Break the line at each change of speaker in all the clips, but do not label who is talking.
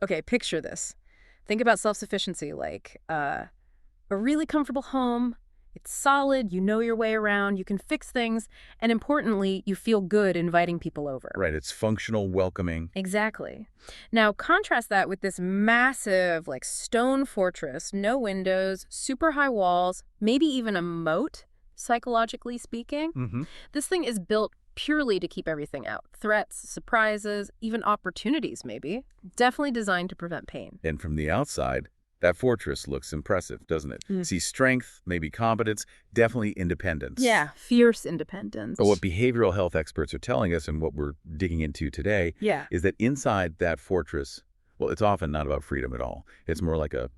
Okay, picture this. Think about self-sufficiency like a really comfortable home. It's solid, you know your way around, you can fix things, and importantly, you feel good inviting people over.
Right, it's functional, welcoming.
Exactly. Now, contrast that with this massive, like, stone fortress, no windows, super high walls, maybe even a moat, psychologically speaking.
Mm-hmm.
This thing is built purely to keep everything out. Threats, surprises, even opportunities, maybe. Definitely designed to prevent pain.
And from the outside, that fortress looks impressive, doesn't it?
Mm.
See strength, maybe competence, definitely independence.
Yeah, fierce independence.
But what behavioral health experts are telling us and what we're digging into today
Yeah.
is that inside that fortress, well, it's often not about freedom at all. It's more like a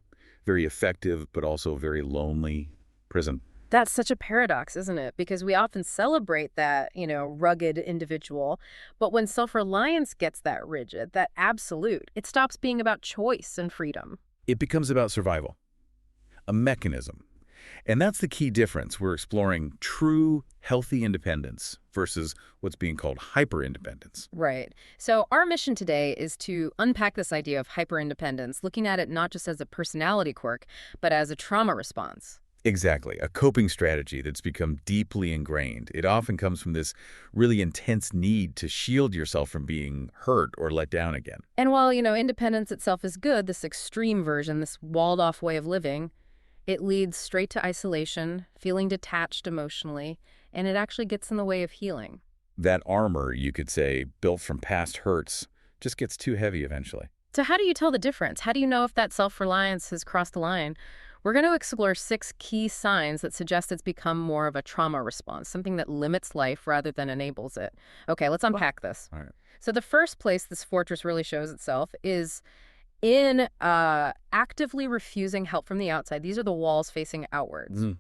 very effective but also very lonely prison.
That's such a paradox, isn't it? Because we often celebrate that, rugged individual. But when self-reliance gets that rigid, that absolute, it stops being about choice and freedom.
It becomes about survival, a mechanism. And that's the key difference. We're exploring true, healthy independence versus what's being called hyperindependence.
Right. So our mission today is to unpack this idea of hyperindependence, looking at it not just as a personality quirk, but as a trauma response.
Exactly, a coping strategy that's become deeply ingrained. It often comes from this really intense need to shield yourself from being hurt or let down again.
And while, independence itself is good, this extreme version, this walled-off way of living, it leads straight to isolation, feeling detached emotionally, and it actually gets in the way of healing.
That armor, you could say, built from past hurts, just gets too heavy eventually.
So how do you tell the difference? How do you know if that self-reliance has crossed the line? We're going to explore 6 key signs that suggest it's become more of a trauma response, something that limits life rather than enables it. Okay, let's unpack this.
All right.
So the first place this fortress really shows itself is in actively refusing help from the outside. These are the walls facing outwards.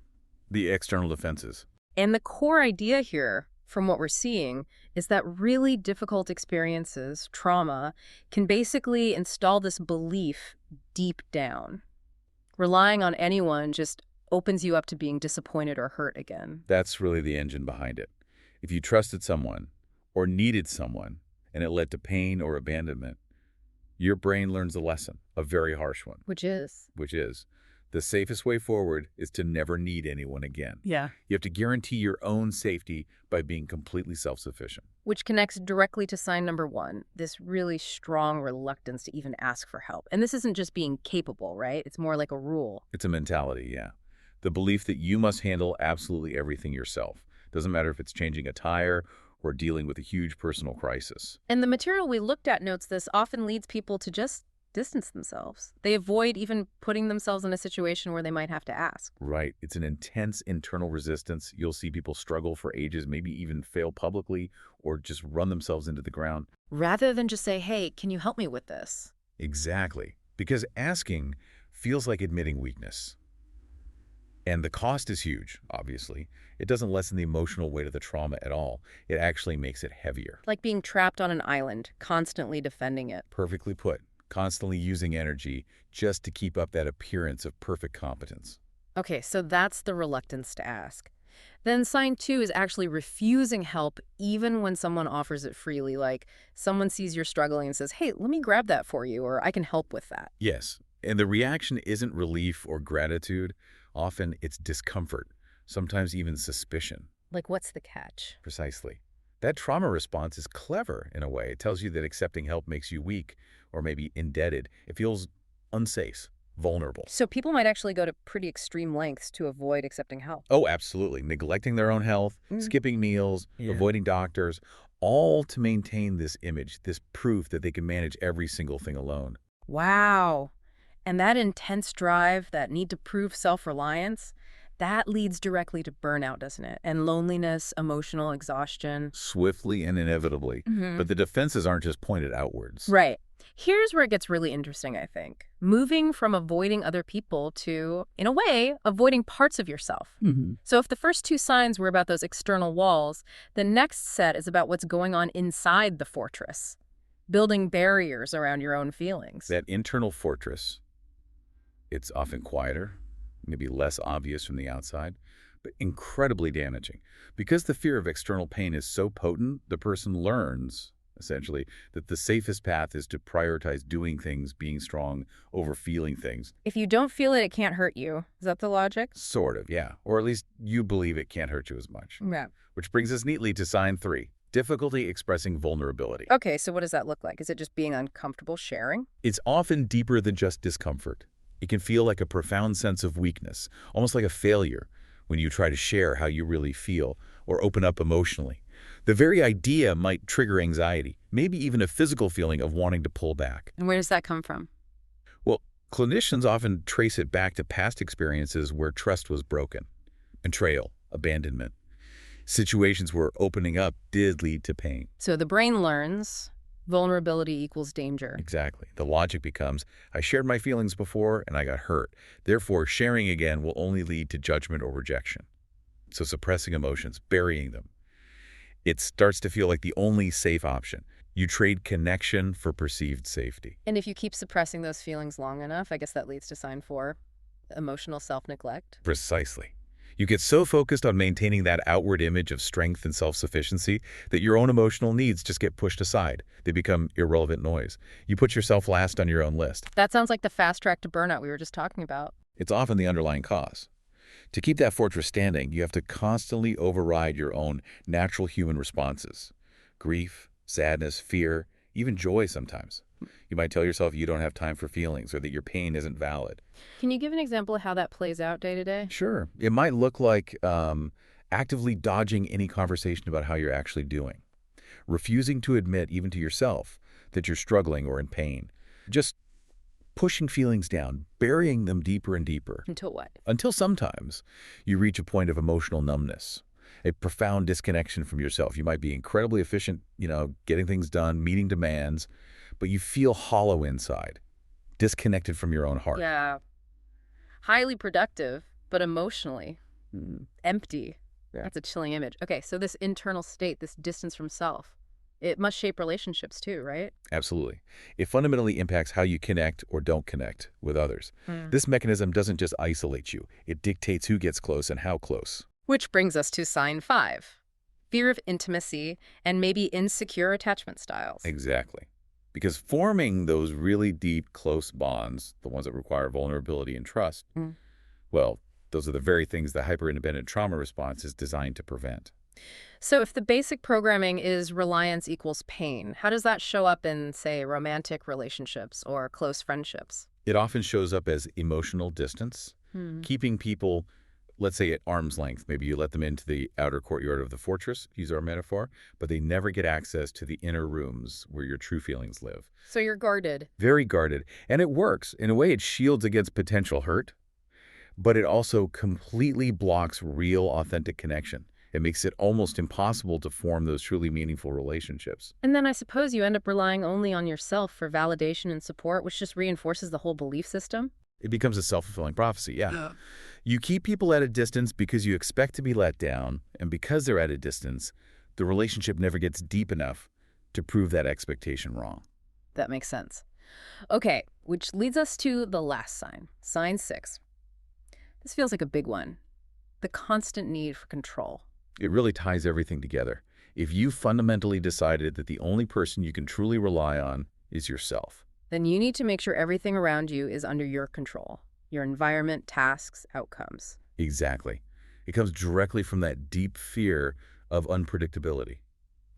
The external defenses.
And the core idea here, from what we're seeing, is that really difficult experiences, trauma, can basically install this belief deep down. Relying on anyone just opens you up to being disappointed or hurt again.
That's really the engine behind it. If you trusted someone or needed someone and it led to pain or abandonment, your brain learns a lesson, a very harsh one.
Which is?
The safest way forward is to never need anyone again.
Yeah.
You have to guarantee your own safety by being completely self-sufficient.
Which connects directly to sign number 1, this really strong reluctance to even ask for help. And this isn't just being capable, right? It's more like a rule.
It's a mentality, yeah. The belief that you must handle absolutely everything yourself. Doesn't matter if it's changing a tire or dealing with a huge personal crisis.
And the material we looked at notes this often leads people to just distance themselves. They avoid even putting themselves in a situation where they might have to ask.
Right. It's an intense internal resistance. You'll see people struggle for ages, maybe even fail publicly or just run themselves into the ground.
Rather than just say, hey, can you help me with this?
Exactly. Because asking feels like admitting weakness. And the cost is huge, obviously. It doesn't lessen the emotional weight of the trauma at all. It actually makes it heavier.
Like being trapped on an island, constantly defending it.
Perfectly put. Constantly using energy just to keep up that appearance of perfect competence.
Okay, so that's the reluctance to ask. Then sign 2 is actually refusing help even when someone offers it freely, like someone sees you're struggling and says, hey, let me grab that for you, or I can help with that.
Yes, and the reaction isn't relief or gratitude. Often it's discomfort, sometimes even suspicion.
Like, what's the catch?
Precisely. That trauma response is clever in a way. It tells you that accepting help makes you weak or maybe indebted. It feels unsafe, vulnerable.
So people might actually go to pretty extreme lengths to avoid accepting help.
Oh, absolutely. Neglecting their own health, skipping meals, avoiding doctors, all to maintain this image, this proof that they can manage every single thing alone.
Wow. And that intense drive, that need to prove self-reliance, that leads directly to burnout, doesn't it? And loneliness, emotional exhaustion.
Swiftly and inevitably. But the defenses aren't just pointed outwards.
Right. Here's where it gets really interesting, I think. Moving from avoiding other people to, in a way, avoiding parts of yourself. So if the first 2 signs were about those external walls, the next set is about what's going on inside the fortress, building barriers around your own feelings.
That internal fortress, it's often quieter, maybe less obvious from the outside, but incredibly damaging. Because the fear of external pain is so potent, the person learns essentially, that the safest path is to prioritize doing things, being strong, over feeling things.
If you don't feel it, it can't hurt you. Is that the logic?
Sort of, yeah. Or at least you believe it can't hurt you as much.
Yeah.
Which brings us neatly to sign 3, difficulty expressing vulnerability.
Okay, so what does that look like? Is it just being uncomfortable sharing?
It's often deeper than just discomfort. It can feel like a profound sense of weakness, almost like a failure, when you try to share how you really feel or open up emotionally. The very idea might trigger anxiety, maybe even a physical feeling of wanting to pull back.
And where does that come from?
Well, clinicians often trace it back to past experiences where trust was broken, betrayal, abandonment. Situations where opening up did lead to pain.
So the brain learns vulnerability equals danger.
Exactly. The logic becomes, I shared my feelings before and I got hurt. Therefore, sharing again will only lead to judgment or rejection. So suppressing emotions, burying them, it starts to feel like the only safe option. You trade connection for perceived safety.
And if you keep suppressing those feelings long enough, I guess that leads to sign 4, emotional self-neglect.
Precisely. You get so focused on maintaining that outward image of strength and self-sufficiency that your own emotional needs just get pushed aside. They become irrelevant noise. You put yourself last on your own list.
That sounds like the fast track to burnout we were just talking about.
It's often the underlying cause. To keep that fortress standing, you have to constantly override your own natural human responses. Grief, sadness, fear, even joy sometimes. You might tell yourself you don't have time for feelings or that your pain isn't valid.
Can you give an example of how that plays out day to day?
Sure. It might look like actively dodging any conversation about how you're actually doing. Refusing to admit, even to yourself, that you're struggling or in pain. Just pushing feelings down, burying them deeper and deeper.
Until what?
Until sometimes you reach a point of emotional numbness, a profound disconnection from yourself. You might be incredibly efficient, getting things done, meeting demands, but you feel hollow inside, disconnected from your own heart.
Yeah. Highly productive, but emotionally empty.
Yeah.
That's a chilling image. Okay, so this internal state, this distance from self, it must shape relationships too, right?
Absolutely. It fundamentally impacts how you connect or don't connect with others. This mechanism doesn't just isolate you. It dictates who gets close and how close.
Which brings us to sign 5, fear of intimacy and maybe insecure attachment styles.
Exactly. Because forming those really deep, close bonds, the ones that require vulnerability and trust, well, those are the very things the hyperindependent trauma response is designed to prevent.
So if the basic programming is reliance equals pain, how does that show up in, say, romantic relationships or close friendships?
It often shows up as emotional distance, keeping people, let's say, at arm's length. Maybe you let them into the outer courtyard of the fortress, use our metaphor, but they never get access to the inner rooms where your true feelings live.
So you're guarded.
Very guarded. And it works. In a way, it shields against potential hurt, but it also completely blocks real, authentic connection. It makes it almost impossible to form those truly meaningful relationships.
And then I suppose you end up relying only on yourself for validation and support, which just reinforces the whole belief system.
It becomes a self-fulfilling prophecy, yeah. You keep people at a distance because you expect to be let down, and because they're at a distance, the relationship never gets deep enough to prove that expectation wrong.
That makes sense. Okay, which leads us to the last sign, sign 6. This feels like a big one. The constant need for control.
It really ties everything together. If you fundamentally decided that the only person you can truly rely on is yourself,
then you need to make sure everything around you is under your control. Your environment, tasks, outcomes.
Exactly. It comes directly from that deep fear of unpredictability,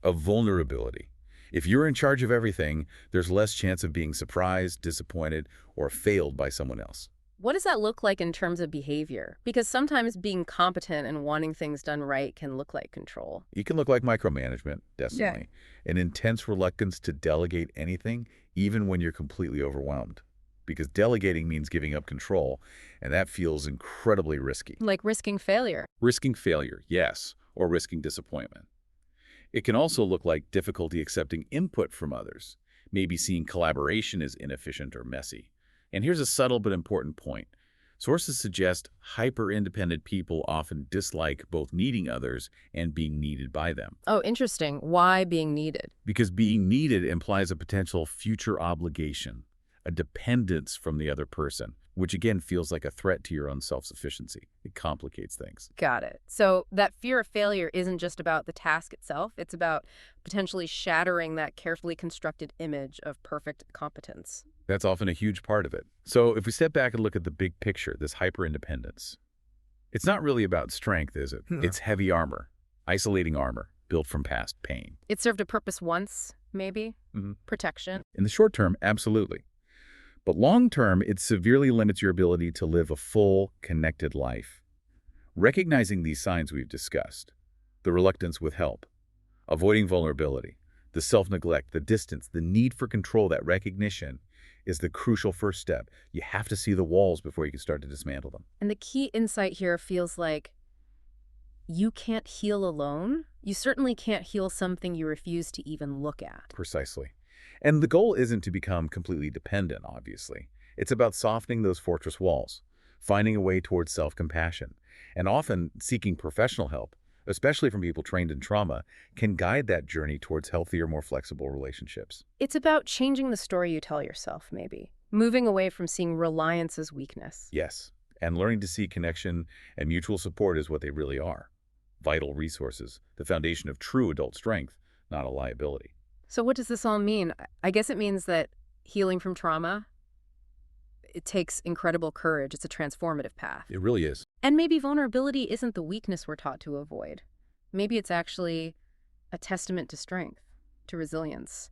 of vulnerability. If you're in charge of everything, there's less chance of being surprised, disappointed, or failed by someone else.
What does that look like in terms of behavior? Because sometimes being competent and wanting things done right can look like control.
It can look like micromanagement, definitely. Yeah. An intense reluctance to delegate anything, even when you're completely overwhelmed. Because delegating means giving up control, and that feels incredibly risky.
Like risking failure.
Risking failure, yes, or risking disappointment. It can also look like difficulty accepting input from others, maybe seeing collaboration as inefficient or messy. And here's a subtle but important point. Sources suggest hyper-independent people often dislike both needing others and being needed by them.
Oh, interesting. Why being needed?
Because being needed implies a potential future obligation, a dependence from the other person, which again feels like a threat to your own self-sufficiency. It complicates things.
Got it. So that fear of failure isn't just about the task itself. It's about potentially shattering that carefully constructed image of perfect competence.
That's often a huge part of it. So if we step back and look at the big picture, this hyperindependence, it's not really about strength, is it? It's heavy armor, isolating armor, built from past pain.
It served a purpose once, maybe? Protection.
In the short term, absolutely. But long term, it severely limits your ability to live a full, connected life. Recognizing these signs we've discussed, the reluctance with help, avoiding vulnerability, the self-neglect, the distance, the need for control, that recognition is the crucial first step. You have to see the walls before you can start to dismantle them.
And the key insight here feels like you can't heal alone. You certainly can't heal something you refuse to even look at.
Precisely. And the goal isn't to become completely dependent, obviously. It's about softening those fortress walls, finding a way towards self-compassion, and often seeking professional help, especially from people trained in trauma, can guide that journey towards healthier, more flexible relationships.
It's about changing the story you tell yourself, maybe. Moving away from seeing reliance as weakness.
Yes, and learning to see connection and mutual support as what they really are. Vital resources, the foundation of true adult strength, not a liability.
So what does this all mean? I guess it means that healing from trauma, it takes incredible courage. It's a transformative path.
It really is.
And maybe vulnerability isn't the weakness we're taught to avoid. Maybe it's actually a testament to strength, to resilience.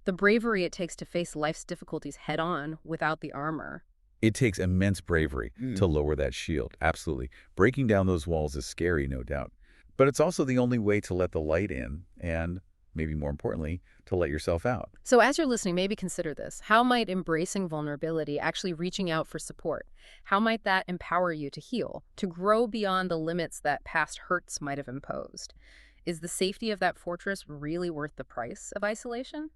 The bravery it takes to face life's difficulties head-on without the armor.
It takes immense bravery to lower that shield, absolutely. Breaking down those walls is scary, no doubt. But it's also the only way to let the light in and, maybe more importantly, to let yourself out.
So as you're listening, maybe consider this. How might embracing vulnerability, actually reaching out for support, how might that empower you to heal, to grow beyond the limits that past hurts might have imposed? Is the safety of that fortress really worth the price of isolation?